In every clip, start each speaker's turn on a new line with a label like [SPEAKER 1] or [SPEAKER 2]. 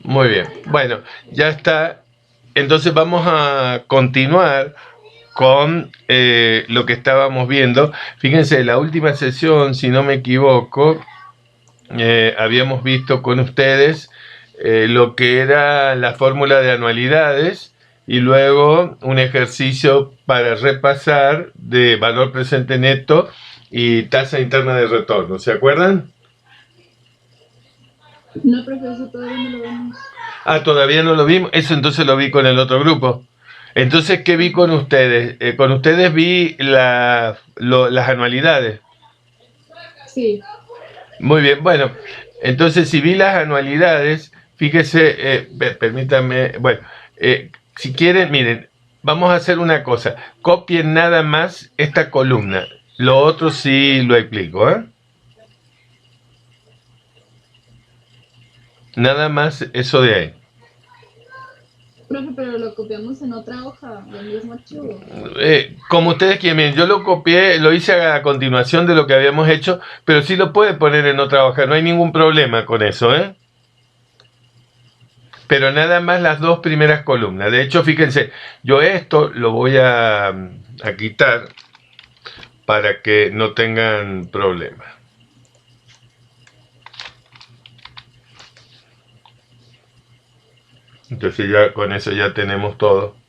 [SPEAKER 1] Muy bien. Bueno, ya está. Entonces vamos a continuar con lo que estábamos viendo. Fíjense, la última sesión, si no me equivoco, habíamos visto con ustedes lo que era la fórmula de anualidades y luego un ejercicio para repasar de valor presente neto y tasa interna de retorno. ¿Se acuerdan?
[SPEAKER 2] No, profesor, todavía no lo vemos.
[SPEAKER 1] Ah, todavía no lo vimos. Eso entonces lo vi con el otro grupo. Entonces, ¿qué vi con ustedes? Con ustedes vi las anualidades.
[SPEAKER 2] Sí,
[SPEAKER 1] Muy bien, bueno, entonces si vi las anualidades, fíjese, permítanme, bueno, si quieren, miren, vamos a hacer una cosa, copien nada más esta columna, lo otro sí lo explico, ¿eh? Nada más eso de ahí.
[SPEAKER 2] profe, pero lo copiamos en otra hoja del mismo archivo.
[SPEAKER 1] Como ustedes quieren, miren, yo lo copié, lo hice a continuación de lo que habíamos hecho, pero sí lo puede poner en otra hoja, no hay ningún problema con eso, ¿eh? Pero nada más las dos primeras columnas. De hecho, fíjense, yo esto lo voy a quitar para que no tengan problemas. Entonces ya con eso ya tenemos todo.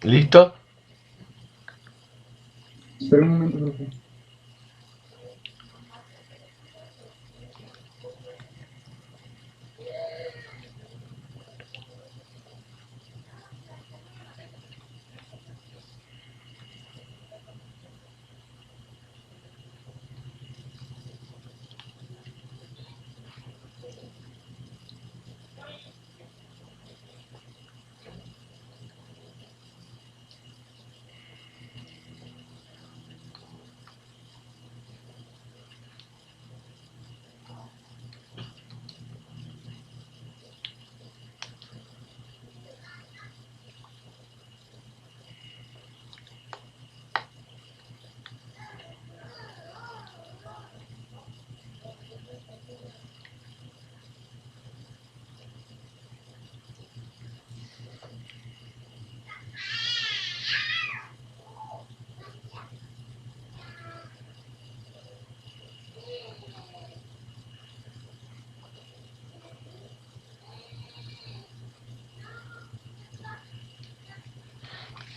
[SPEAKER 1] ¿Listo?
[SPEAKER 3] Espera un momento, profe.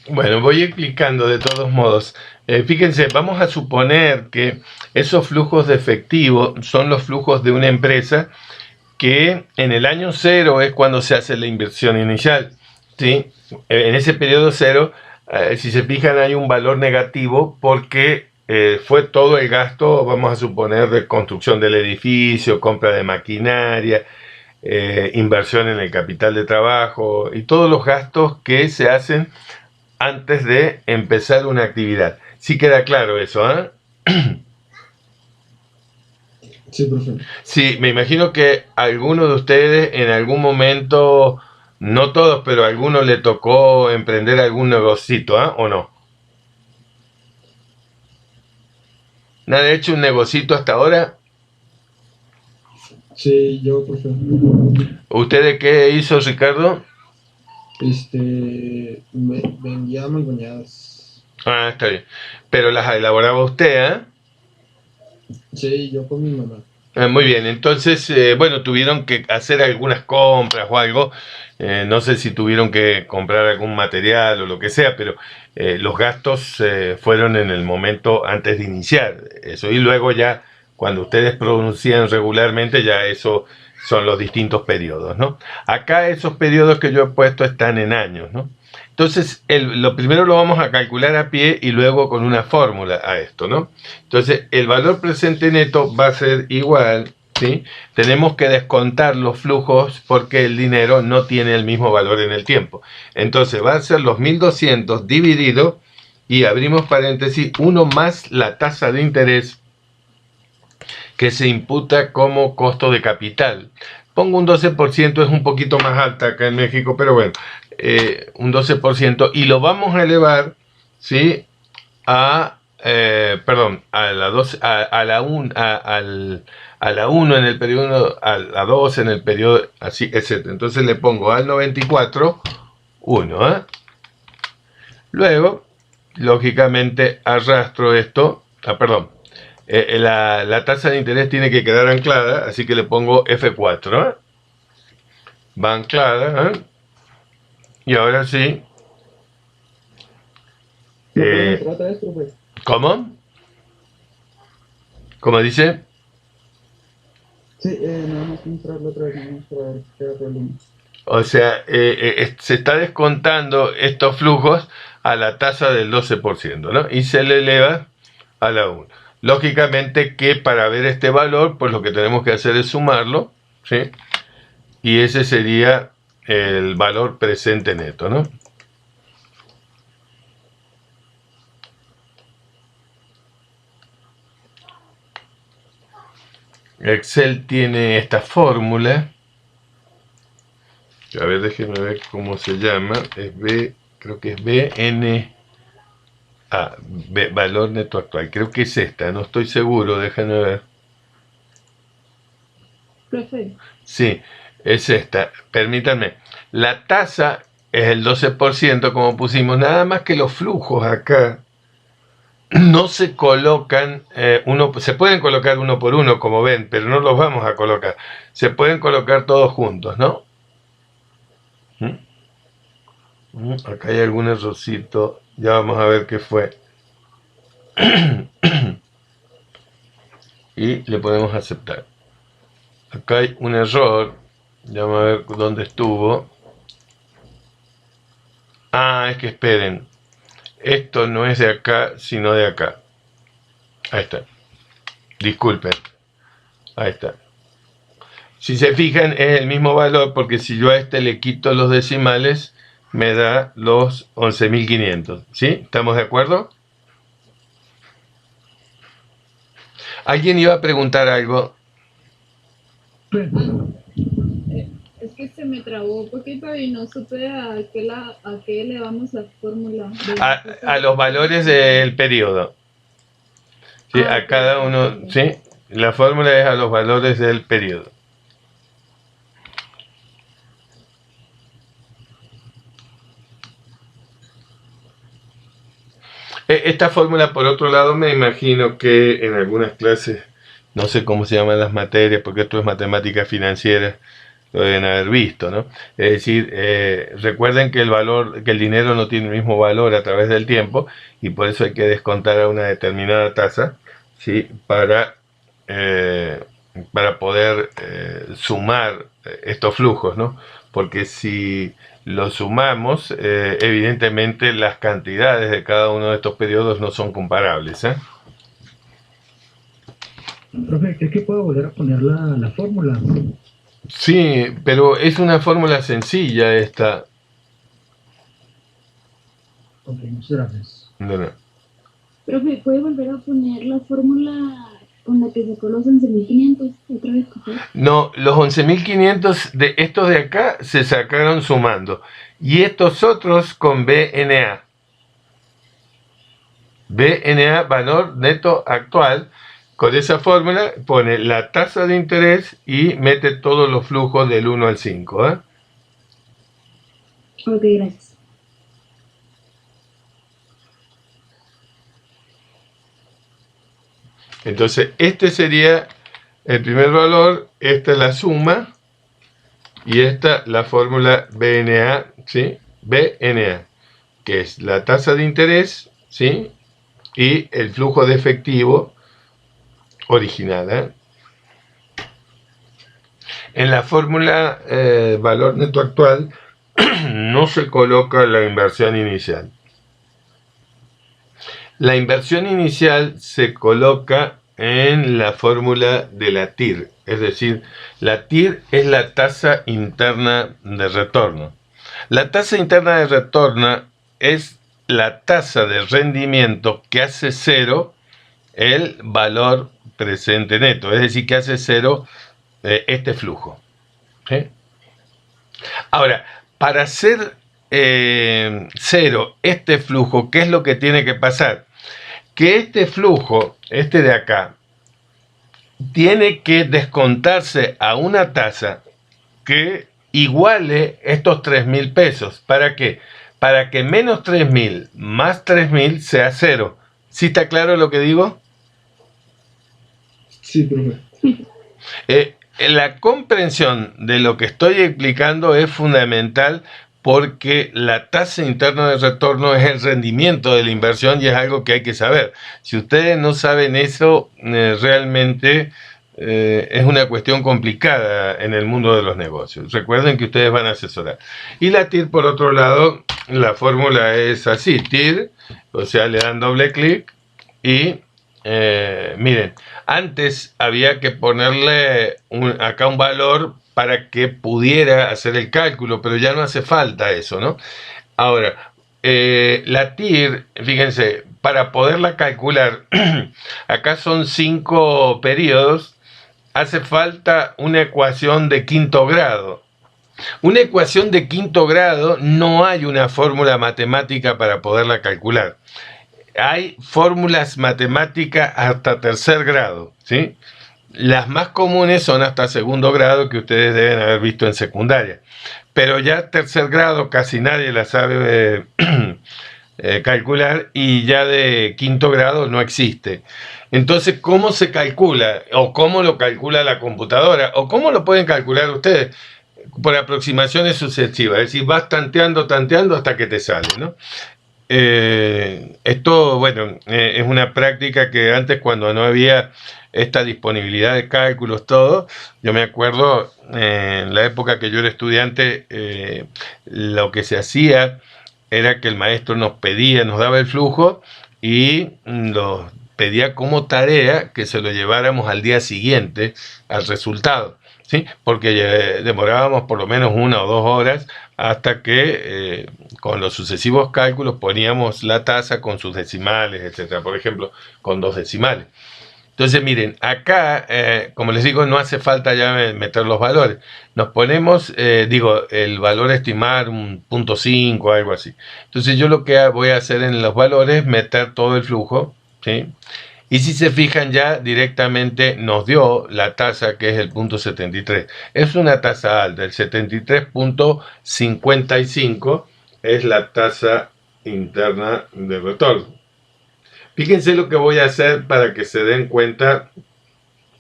[SPEAKER 1] Bueno, voy explicando de todos modos. Fíjense, vamos a suponer que esos flujos de efectivo son los flujos de una empresa que en el año cero es cuando se hace la inversión inicial. ¿Sí? En ese periodo cero, si se fijan, hay un valor negativo porque fue todo el gasto, vamos a suponer, de construcción del edificio, compra de maquinaria, inversión en el capital de trabajo y todos los gastos que se hacen antes de empezar una actividad. Sí queda claro eso, ¿eh?
[SPEAKER 3] Sí, profe.
[SPEAKER 1] Sí, me imagino que a alguno de ustedes en algún momento, no todos, pero a alguno le tocó emprender algún negocito, ¿ah? ¿O no? ¿Nadie ha hecho un negocito hasta ahora?
[SPEAKER 3] Sí, yo, profe.
[SPEAKER 1] ¿Usted qué hizo, Ricardo?
[SPEAKER 3] Vendía malbañadas.
[SPEAKER 1] Ah, está bien. Pero las elaboraba usted, ¿eh?
[SPEAKER 3] Sí, yo con mi mamá.
[SPEAKER 1] Muy bien, entonces, bueno, tuvieron que hacer algunas compras o algo. No sé si tuvieron que comprar algún material o lo que sea, pero los gastos fueron en el momento antes de iniciar eso. Y luego ya, cuando ustedes producían regularmente, ya eso son los distintos periodos, ¿no? Acá esos periodos que yo he puesto están en años, ¿no? Entonces, lo primero lo vamos a calcular a pie y luego con una fórmula a esto, ¿no? Entonces, el valor presente neto va a ser igual, ¿sí? Tenemos que descontar los flujos porque el dinero no tiene el mismo valor en el tiempo. Entonces, va a ser los 1200 dividido, y abrimos paréntesis, 1 más la tasa de interés que se imputa como costo de capital. Pongo un 12%, es un poquito más alta acá en México, pero bueno, un 12%, y lo vamos a elevar, ¿sí? A la 2, a la 1, a la 1 en el periodo, a la 2 en el periodo, así, etc. Entonces le pongo al 94, 1, ¿eh? Luego, lógicamente, arrastro esto, la tasa de interés tiene que quedar anclada, así que le pongo F4, ¿eh? Va anclada, ¿eh? Y ahora sí.
[SPEAKER 3] ¿Lo pueden mostrar otra vez, profe?
[SPEAKER 1] ¿Cómo? ¿Cómo dice?
[SPEAKER 3] Sí, nada más mostrarlo otra vez, nada más para ver qué problema.
[SPEAKER 1] O sea, se está descontando estos flujos a la tasa del 12%, ¿no? Y se le eleva a la 1. Lógicamente que para ver este valor, pues lo que tenemos que hacer es sumarlo, ¿sí? Y ese sería el valor presente neto, ¿no? Excel tiene esta fórmula. A ver, déjenme ver cómo se llama. Es B, creo que es BN. Valor neto actual. Creo que es esta, no estoy seguro, déjenme ver.
[SPEAKER 2] Profe,
[SPEAKER 1] Sí, es esta. Permítanme. La tasa es el 12%, como pusimos, nada más que los flujos acá no se colocan, se pueden colocar uno por uno, como ven, pero no los vamos a colocar. Se pueden colocar todos juntos, ¿no? Acá hay algún errorcito, ya vamos a ver qué fue. Y le podemos aceptar. Acá hay un error, ya vamos a ver dónde estuvo. Es que esperen, esto no es de acá, sino de acá. Ahí está, disculpen, ahí está. Si se fijan, es el mismo valor, porque si yo a este le quito los decimales, me da los 11.500. ¿Sí? ¿Estamos de acuerdo? ¿Alguien iba a preguntar algo?
[SPEAKER 2] es que se me trabó un poquito y no supe a qué elevamos la fórmula.
[SPEAKER 1] A los valores del periodo. ¿Sí? A cada uno,
[SPEAKER 2] Ok.
[SPEAKER 1] ¿sí? La fórmula es a los valores del periodo. Esta fórmula, por otro lado, me imagino que en algunas clases, no sé cómo se llaman las materias, porque esto es matemática financiera, lo deben haber visto, ¿no? Es decir, recuerden que que el dinero no tiene el mismo valor a través del tiempo, y por eso hay que descontar a una determinada tasa, ¿sí? Para poder sumar estos flujos, ¿no? Porque si lo sumamos, evidentemente las cantidades de cada uno de estos periodos no son comparables, ¿eh?
[SPEAKER 4] Profe, ¿cree que puedo volver a poner la fórmula?
[SPEAKER 1] Sí, pero es una fórmula sencilla esta.
[SPEAKER 4] Ok, muchas gracias.
[SPEAKER 1] No.
[SPEAKER 2] Profe, ¿puede volver a poner la fórmula con la que sacó los 11.500 otra vez, por favor?
[SPEAKER 1] No, los 11.500 de estos de acá se sacaron sumando. Y estos otros con BNA. BNA, valor neto actual. Con esa fórmula pone la tasa de interés y mete todos los flujos del 1 al 5, ¿eh?
[SPEAKER 2] Ok, gracias.
[SPEAKER 1] Entonces, este sería el primer valor, esta es la suma, y esta la fórmula BNA, ¿sí? BNA, que es la tasa de interés, ¿sí? Y el flujo de efectivo original, ¿eh? En la fórmula valor neto actual no se coloca la inversión inicial. La inversión inicial se coloca en la fórmula de la TIR, es decir, la TIR es la tasa interna de retorno. La tasa interna de retorno es la tasa de rendimiento que hace cero el valor presente neto, es decir, que hace cero este flujo. ¿Sí? Ahora, para hacer cero este flujo, ¿qué es lo que tiene que pasar? Que este flujo, este de acá, tiene que descontarse a una tasa que iguale estos 3.000 pesos. ¿Para qué? Para que menos 3.000 más 3.000 sea cero. ¿Sí está claro lo que digo?
[SPEAKER 3] Sí, profe.
[SPEAKER 1] La comprensión de lo que estoy explicando es fundamental porque la tasa interna de retorno es el rendimiento de la inversión y es algo que hay que saber. Si ustedes no saben eso, realmente es una cuestión complicada en el mundo de los negocios. Recuerden que ustedes van a asesorar. Y la TIR, por otro lado, la fórmula es así, TIR, o sea, le dan doble clic y miren, antes había que ponerle acá un valor para que pudiera hacer el cálculo, pero ya no hace falta eso, ¿no? Ahora, la TIR, fíjense, para poderla calcular, acá son 5 periodos, hace falta una ecuación de quinto grado. Una ecuación de quinto grado no hay una fórmula matemática para poderla calcular. Hay fórmulas matemáticas hasta tercer grado, ¿sí? Las más comunes son hasta segundo grado, que ustedes deben haber visto en secundaria. Pero ya tercer grado casi nadie la sabe calcular, y ya de quinto grado no existe. Entonces, ¿cómo se calcula? ¿O cómo lo calcula la computadora? ¿O cómo lo pueden calcular ustedes? Por aproximaciones sucesivas. Es decir, vas tanteando hasta que te sale, ¿no? Esto, bueno, es una práctica que antes, cuando no había esta disponibilidad de cálculos, todo, yo me acuerdo en la época que yo era estudiante, lo que se hacía era que el maestro nos daba el flujo y nos pedía como tarea que se lo lleváramos al día siguiente al resultado, ¿sí? Porque demorábamos por lo menos 1 o 2 horas hasta que con los sucesivos cálculos poníamos la tasa con sus decimales, etcétera. Por ejemplo, con 2 decimales. Entonces, miren, acá, como les digo, no hace falta ya meter los valores. Nos ponemos, el valor estimar un 0.5, algo así. Entonces, yo lo que voy a hacer en los valores es meter todo el flujo, ¿sí? Y si se fijan, ya directamente nos dio la tasa, que es el 0.73. Es una tasa alta, el 73.55 es la tasa interna de retorno. Fíjense lo que voy a hacer para que se den cuenta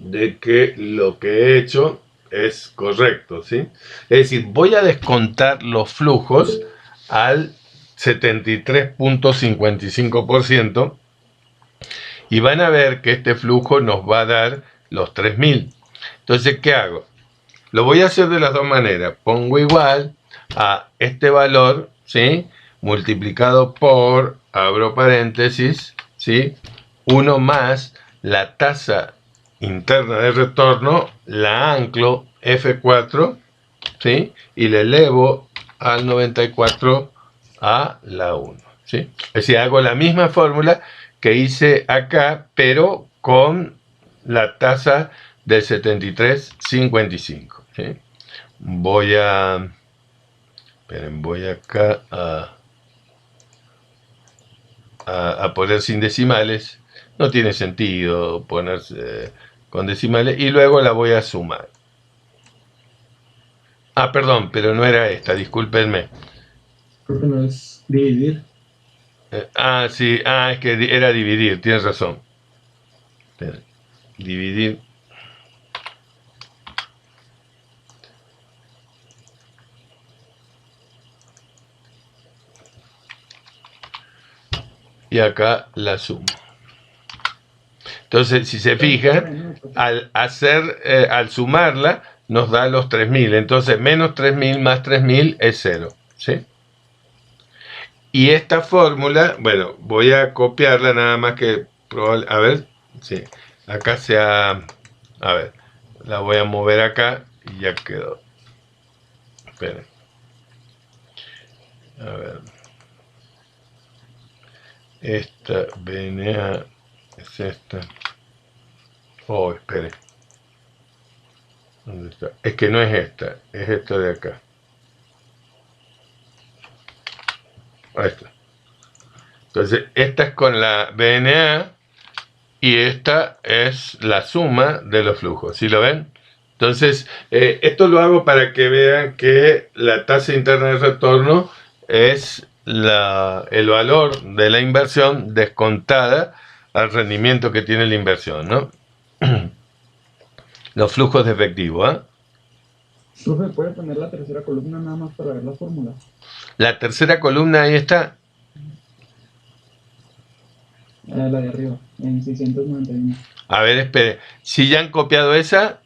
[SPEAKER 1] de que lo que he hecho es correcto, ¿sí? Es decir, voy a descontar los flujos al 73.55%. Y van a ver que este flujo nos va a dar los 3.000. Entonces, ¿qué hago? Lo voy a hacer de las dos maneras. Pongo igual a este valor, ¿sí? Multiplicado por, abro paréntesis, ¿sí? 1 más la tasa interna de retorno, la anclo F4, ¿sí? Y le elevo al 94 a la 1, ¿sí? Es decir, hago la misma fórmula que hice acá, pero con la tasa del 73.55, ¿sí? Voy acá a poner sin decimales. No tiene sentido ponerse con decimales, y luego la voy a sumar. Perdón, pero no era esta, discúlpenme.
[SPEAKER 3] Creo que no es dividir.
[SPEAKER 1] Sí, es que era dividir, tienes razón. dividir y acá la sumo. Entonces, si se fijan, al sumarla nos da los 3000. Entonces, menos 3000 más 3000 es 0. ¿Sí? Y esta fórmula, bueno, voy a copiarla nada más que probar. A ver, sí. Acá a ver, la voy a mover acá y ya quedó. Esperen. A ver. Esta BNA es esta. Oh, espere. ¿Dónde está? Es que no es esta de acá. Ahí está. Entonces, esta es con la BNA y esta es la suma de los flujos. ¿Sí lo ven? Entonces, esto lo hago para que vean que la tasa interna de retorno es el valor de la inversión descontada al rendimiento que tiene la inversión, ¿no? Los flujos de efectivo, ¿eh?
[SPEAKER 3] Profe, ¿puede poner la tercera columna nada más para ver la fórmula?
[SPEAKER 1] La tercera columna ahí está.
[SPEAKER 3] La de arriba, en 691.
[SPEAKER 1] A ver, espere. Si ya han copiado esa.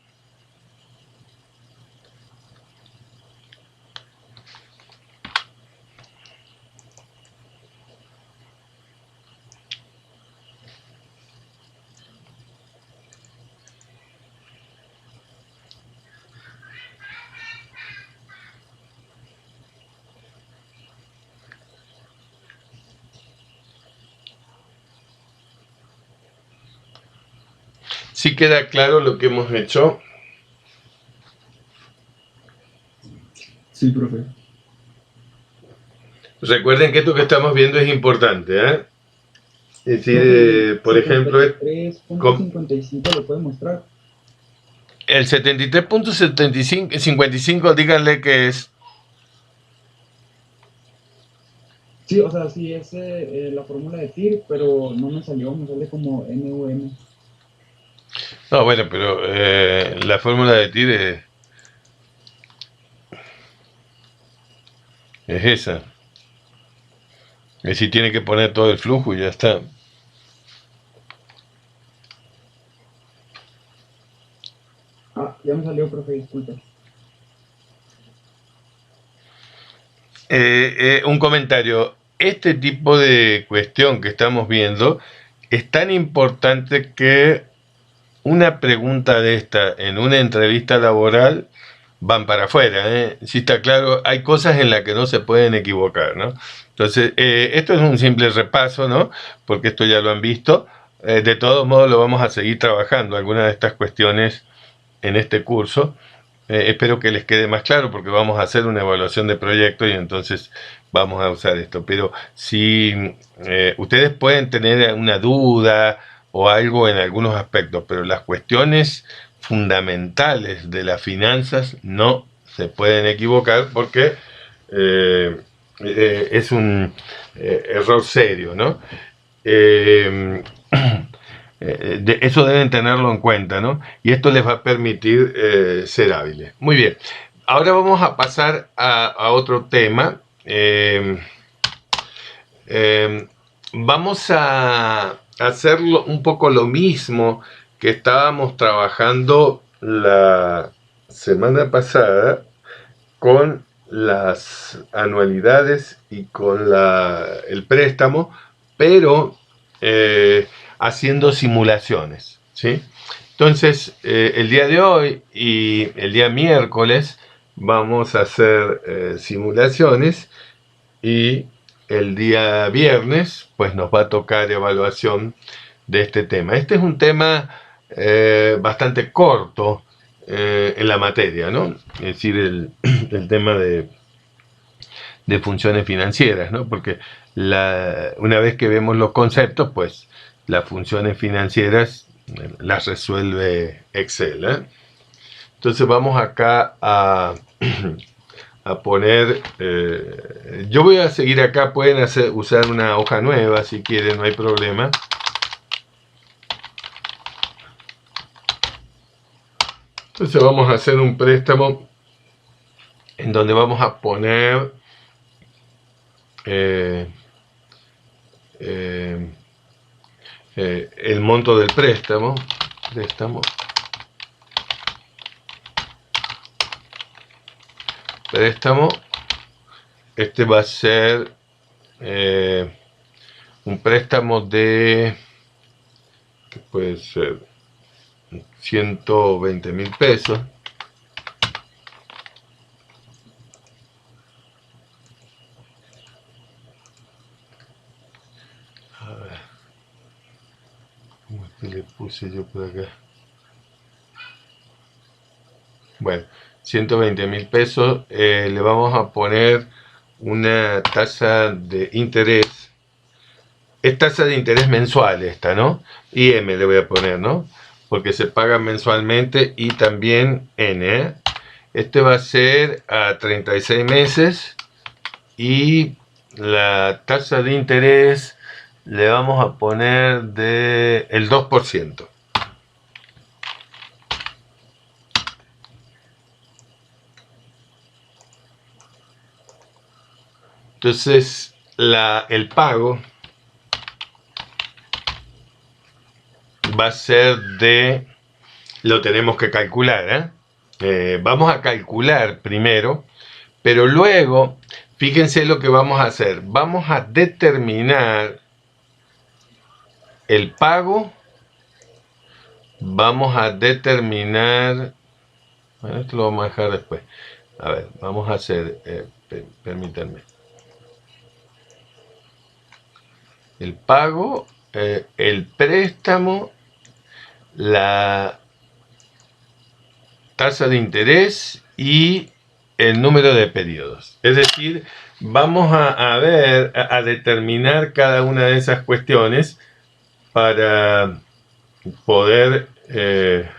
[SPEAKER 1] ¿Sí queda claro lo que hemos hecho?
[SPEAKER 3] Sí, profe.
[SPEAKER 1] Recuerden que esto que estamos viendo es importante, ¿eh? Es decir, por ejemplo,
[SPEAKER 3] 3.55 lo puede mostrar.
[SPEAKER 1] El 73.55, díganle que es.
[SPEAKER 3] Sí, o sea, sí es la fórmula de TIR, pero no me salió, me sale como NUM.
[SPEAKER 1] No, bueno, pero la fórmula de TIR es esa. Es decir, tiene que poner todo el flujo y ya está.
[SPEAKER 3] Ah, ya me salió, profe, disculpe.
[SPEAKER 1] Un comentario. Este tipo de cuestión que estamos viendo es tan importante que una pregunta de esta en una entrevista laboral van para afuera, ¿eh? Si está claro, hay cosas en las que no se pueden equivocar, ¿no? Entonces, esto es un simple repaso, ¿no? Porque esto ya lo han visto. De todos modos, lo vamos a seguir trabajando, algunas de estas cuestiones en este curso. Espero que les quede más claro porque vamos a hacer una evaluación de proyecto y entonces vamos a usar esto. Pero si ustedes pueden tener una duda o algo en algunos aspectos, pero las cuestiones fundamentales de las finanzas no se pueden equivocar porque es un error serio, ¿no? Eso deben tenerlo en cuenta, ¿no? Y esto les va a permitir ser hábiles. Muy bien. Ahora vamos a pasar a otro tema. Vamos a hacer un poco lo mismo que estábamos trabajando la semana pasada con las anualidades y con el préstamo, pero haciendo simulaciones, ¿sí? Entonces, el día de hoy y el día miércoles vamos a hacer simulaciones y el día viernes pues nos va a tocar evaluación de este tema. Este es un tema bastante corto en la materia, ¿no? Es decir, el tema de funciones financieras, ¿no? Porque una vez que vemos los conceptos, pues las funciones financieras las resuelve Excel, ¿eh? Entonces vamos acá a poner, yo voy a seguir acá, pueden usar una hoja nueva si quieren, no hay problema. Entonces vamos a hacer un préstamo en donde vamos a poner el monto del préstamo. Este va a ser un préstamo de, que puede ser 120.000 pesos. A ver, ¿cómo es que le puse yo por acá? Bueno, 120.000 pesos. Le vamos a poner una tasa de interés. Es tasa de interés mensual esta, ¿no? Y M le voy a poner, ¿no? Porque se paga mensualmente, y también N, ¿eh? Este va a ser a 36 meses y la tasa de interés le vamos a poner de el 2%. Entonces, el pago va a ser lo tenemos que calcular, vamos a calcular primero, pero luego, fíjense lo que vamos a hacer. Vamos a determinar el pago, vamos a determinar, bueno, esto lo vamos a dejar después. A ver, vamos a hacer, permítanme. El pago, el préstamo, la tasa de interés y el número de periodos. Es decir, vamos a determinar cada una de esas cuestiones para poder ver.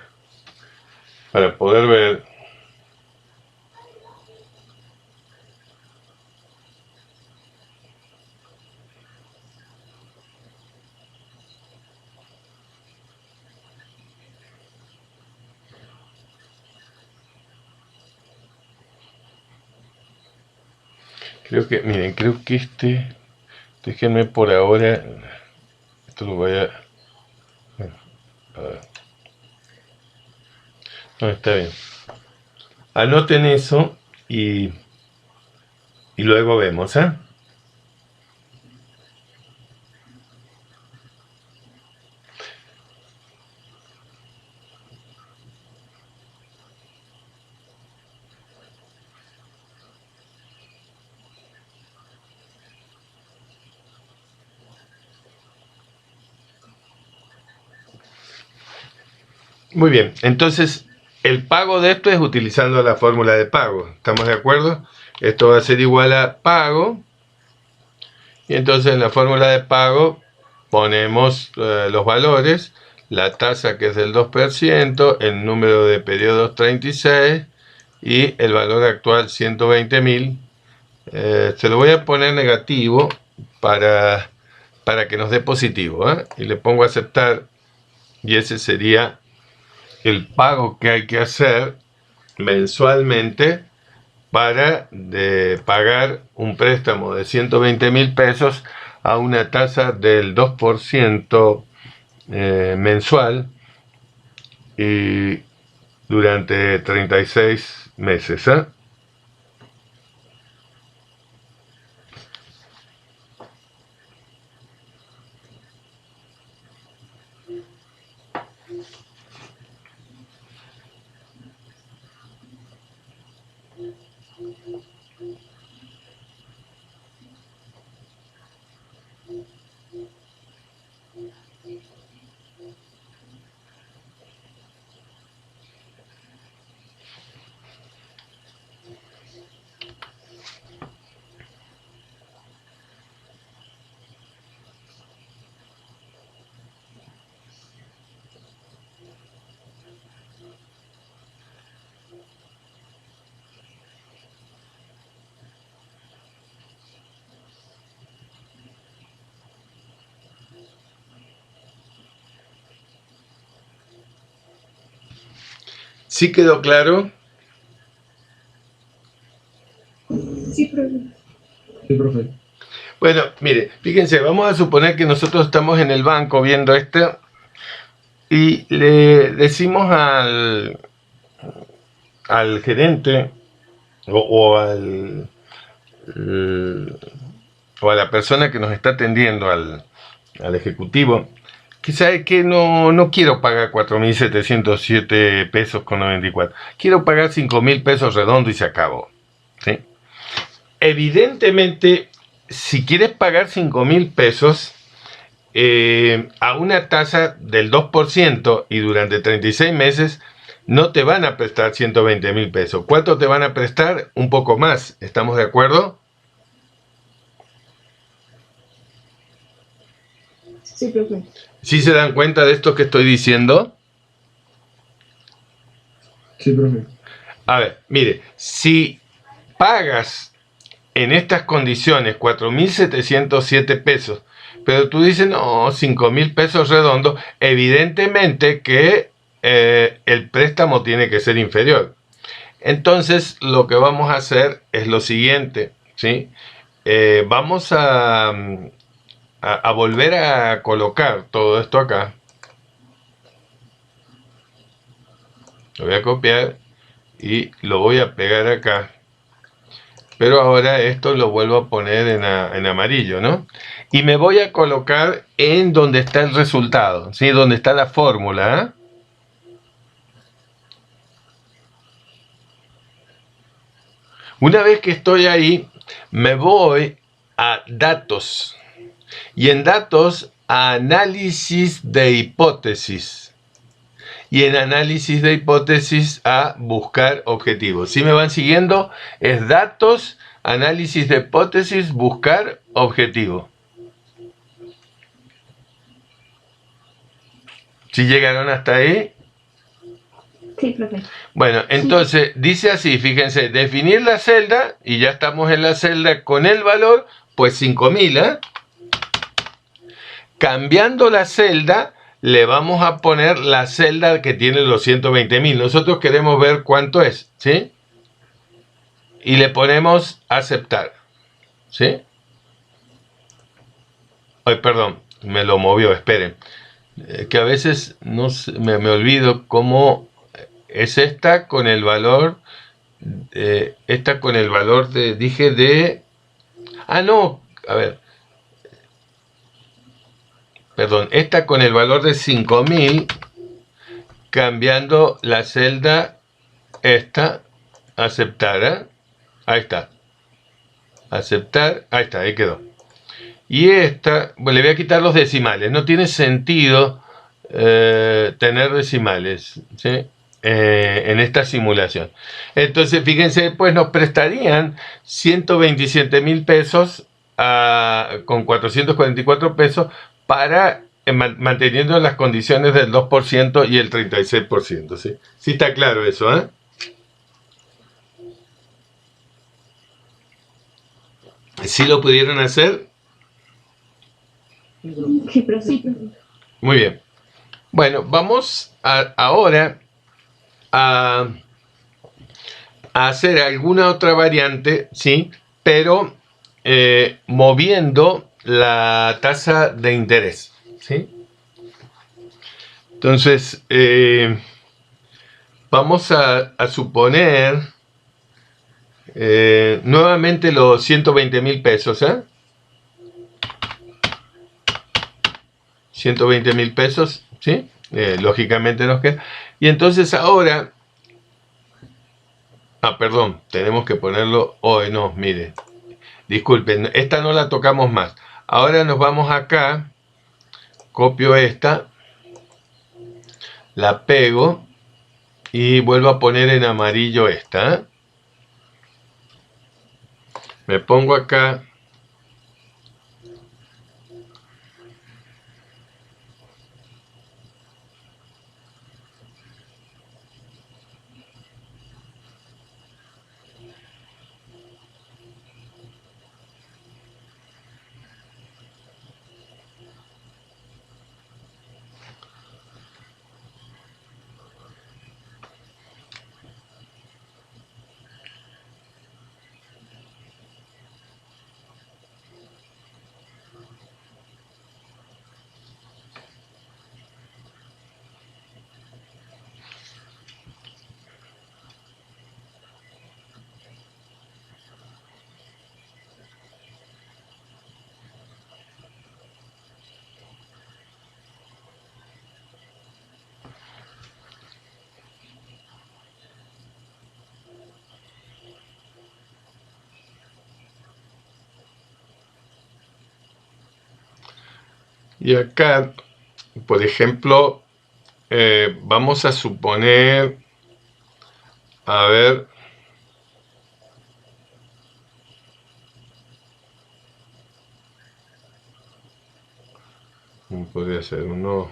[SPEAKER 1] Miren, creo que déjenme por ahora, esto lo voy a ver. No, está bien. Anoten eso y luego vemos, ¿eh? Muy bien, entonces el pago de esto es utilizando la fórmula de pago. ¿Estamos de acuerdo? Esto va a ser igual a pago. Y entonces en la fórmula de pago ponemos los valores, la tasa que es del 2%, el número de periodos 36 y el valor actual 120.000. Se lo voy a poner negativo para que nos dé positivo, ¿eh? Y le pongo a aceptar, y ese sería el pago que hay que hacer mensualmente para pagar un préstamo de 120.000 pesos a una tasa del 2% mensual, y durante 36 meses, ¿eh? ¿Sí quedó claro?
[SPEAKER 2] Sí, profe.
[SPEAKER 3] Sí, profe.
[SPEAKER 1] Bueno, mire, fíjense, vamos a suponer que nosotros estamos en el banco viendo esto y le decimos al gerente o o a la persona que nos está atendiendo, al ejecutivo, que sabe que no quiero pagar 4.707 pesos con 94. Quiero pagar 5.000 pesos redondo y se acabó. ¿Sí? Evidentemente, si quieres pagar 5.000 pesos a una tasa del 2% y durante 36 meses, no te van a prestar 120.000 pesos. ¿Cuánto te van a prestar? Un poco más. ¿Estamos de acuerdo?
[SPEAKER 2] Sí, profe.
[SPEAKER 1] ¿Sí se dan cuenta de esto que estoy diciendo?
[SPEAKER 3] Sí, profe.
[SPEAKER 1] A ver, mire, si pagas en estas condiciones 4.707 pesos, pero tú dices, no, 5.000 pesos redondo, evidentemente que el préstamo tiene que ser inferior. Entonces, lo que vamos a hacer es lo siguiente, ¿sí? Vamos a volver a colocar todo esto acá. Lo voy a copiar y lo voy a pegar acá. Pero ahora esto lo vuelvo a poner en amarillo, ¿no? Y me voy a colocar en donde está el resultado, ¿sí? Donde está la fórmula, ¿eh? Una vez que estoy ahí, me voy a datos. Y en datos, a análisis de hipótesis. Y en análisis de hipótesis, a buscar objetivos. ¿Sí me van siguiendo? Es datos, análisis de hipótesis, buscar objetivo. ¿Sí llegaron hasta ahí?
[SPEAKER 2] Sí, profe.
[SPEAKER 1] Bueno, entonces dice así, fíjense, definir la celda, y ya estamos en la celda con el valor, pues 5.000, ¿eh? Cambiando la celda, le vamos a poner la celda que tiene los 120.000. Nosotros queremos ver cuánto es, ¿sí? Y le ponemos aceptar, ¿sí? Ay, perdón, me lo movió, esperen. Que a veces no sé, me olvido cómo es esta con el valor, dije de... Ah, no, a ver, perdón, esta con el valor de 5.000, cambiando la celda, esta, aceptar, ¿eh? Ahí está, aceptar, ahí está, ahí quedó. Y esta, bueno, le voy a quitar los decimales, no tiene sentido tener decimales, ¿sí? En esta simulación. Entonces, fíjense, pues nos prestarían 127.000 pesos con 444 pesos para manteniendo las condiciones del 2% y el 36%, ¿sí? Sí está claro eso, ¿eh? ¿Sí lo pudieron hacer?
[SPEAKER 2] Sí, profe. Sí, profe.
[SPEAKER 1] Muy bien. Bueno, vamos ahora a hacer alguna otra variante, ¿sí? Pero moviendo la tasa de interés, ¿sí? Entonces, vamos a suponer nuevamente los 120.000 pesos, ¿eh? 120.000 pesos, ¿sí? Lógicamente nos queda. Y entonces ahora... Ah, perdón, tenemos que ponerlo hoy, no, mire. Disculpen, esta no la tocamos más. Ahora nos vamos acá, copio esta, la pego y vuelvo a poner en amarillo esta, ¿eh? Me pongo acá. Y acá, por ejemplo, vamos a suponer, a ver, podría ser uno.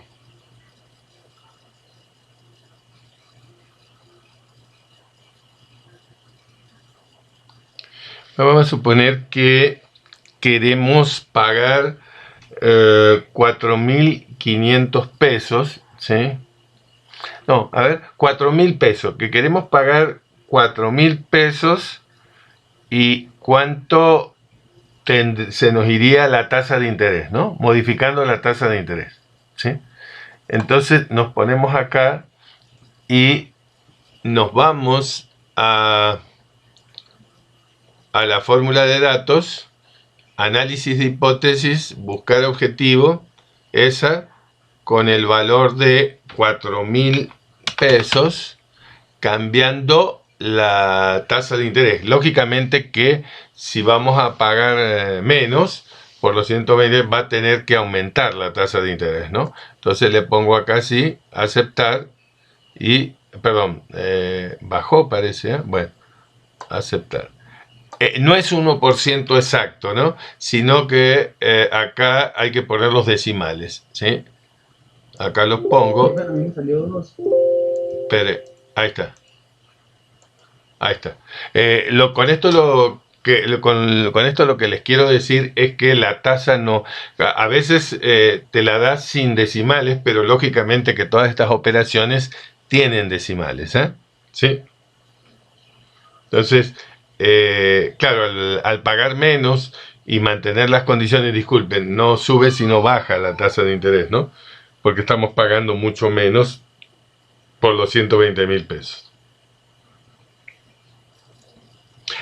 [SPEAKER 1] Vamos a suponer que queremos pagar 4.500 pesos, ¿sí? No, a ver, 4.000 pesos, que queremos pagar 4.000 pesos y cuánto se nos iría la tasa de interés, ¿no? Modificando la tasa de interés, ¿sí? Entonces nos ponemos acá y nos vamos a la fórmula de datos, análisis de hipótesis, buscar objetivo, esa con el valor de 4.000 pesos, cambiando la tasa de interés. Lógicamente que si vamos a pagar menos, por los 120 va a tener que aumentar la tasa de interés, ¿no? Entonces le pongo acá sí, aceptar y, perdón, bajó parece, ¿eh? Bueno, aceptar. No es 1% exacto, ¿no? Sino que acá hay que poner los decimales, ¿sí? Acá los pongo.
[SPEAKER 3] A mí me salió 2.
[SPEAKER 1] Espere, ahí está. Ahí está. Con esto lo que les quiero decir es que la tasa no, a veces te la da sin decimales, pero lógicamente que todas estas operaciones tienen decimales, ¿eh? ¿Sí? Entonces, claro, al pagar menos y mantener las condiciones, disculpen, no sube sino baja la tasa de interés, ¿no? Porque estamos pagando mucho menos por los 120.000 pesos.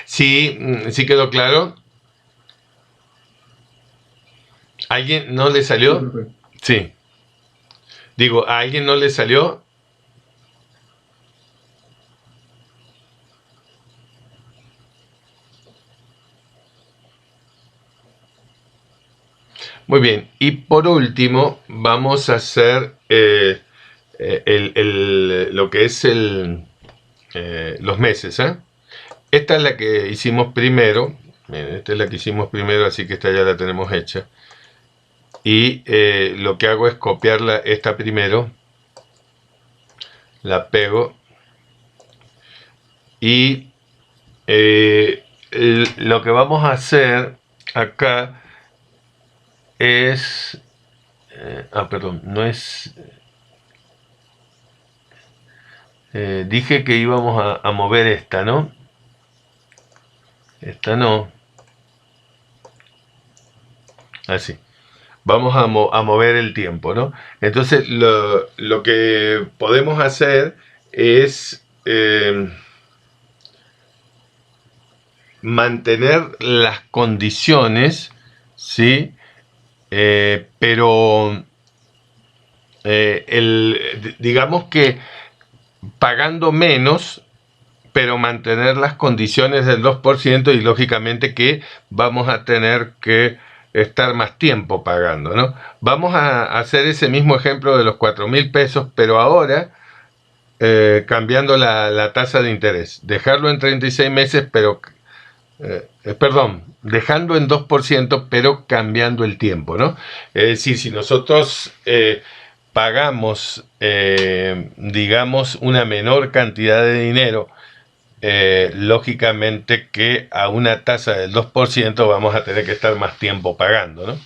[SPEAKER 1] Sí, sí quedó claro. ¿Alguien no le salió? Sí. Digo, ¿a alguien no le salió? Muy bien. Y por último, vamos a hacer lo que es los meses, ¿eh? Esta es la que hicimos primero. Miren, esta es la que hicimos primero, así que esta ya la tenemos hecha. Y lo que hago es copiarla, esta primero. La pego. Y lo que vamos a hacer acá es... perdón, no es... dije que íbamos a mover esta, ¿no? Esta no. Así. Vamos a mover el tiempo, ¿no? Entonces lo que podemos hacer es mantener las condiciones, ¿sí? Pero digamos que pagando menos, pero mantener las condiciones del 2% y lógicamente que vamos a tener que estar más tiempo pagando, ¿no? Vamos a hacer ese mismo ejemplo de los 4.000 pesos, pero ahora cambiando la tasa de interés. Dejarlo en 36 meses, pero... perdón, dejando en 2%, pero cambiando el tiempo, ¿no? Es decir, si nosotros pagamos, digamos, una menor cantidad de dinero, lógicamente que a una tasa del 2% vamos a tener que estar más tiempo pagando, ¿no?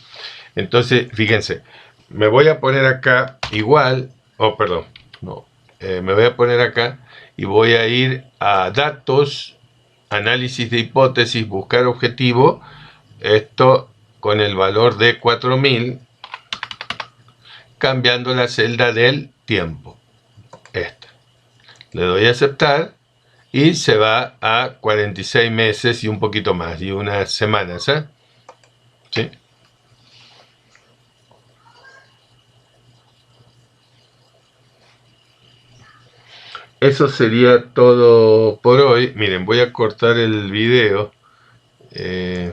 [SPEAKER 1] Entonces, fíjense, me voy a poner acá igual, perdón, no, me voy a poner acá y voy a ir a datos, análisis de hipótesis, buscar objetivo, esto con el valor de 4.000, cambiando la celda del tiempo, esta. Le doy a aceptar y se va a 46 meses y un poquito más, y unas semanas, ¿eh? ¿Sí? Eso sería todo por hoy. Miren, voy a cortar el video.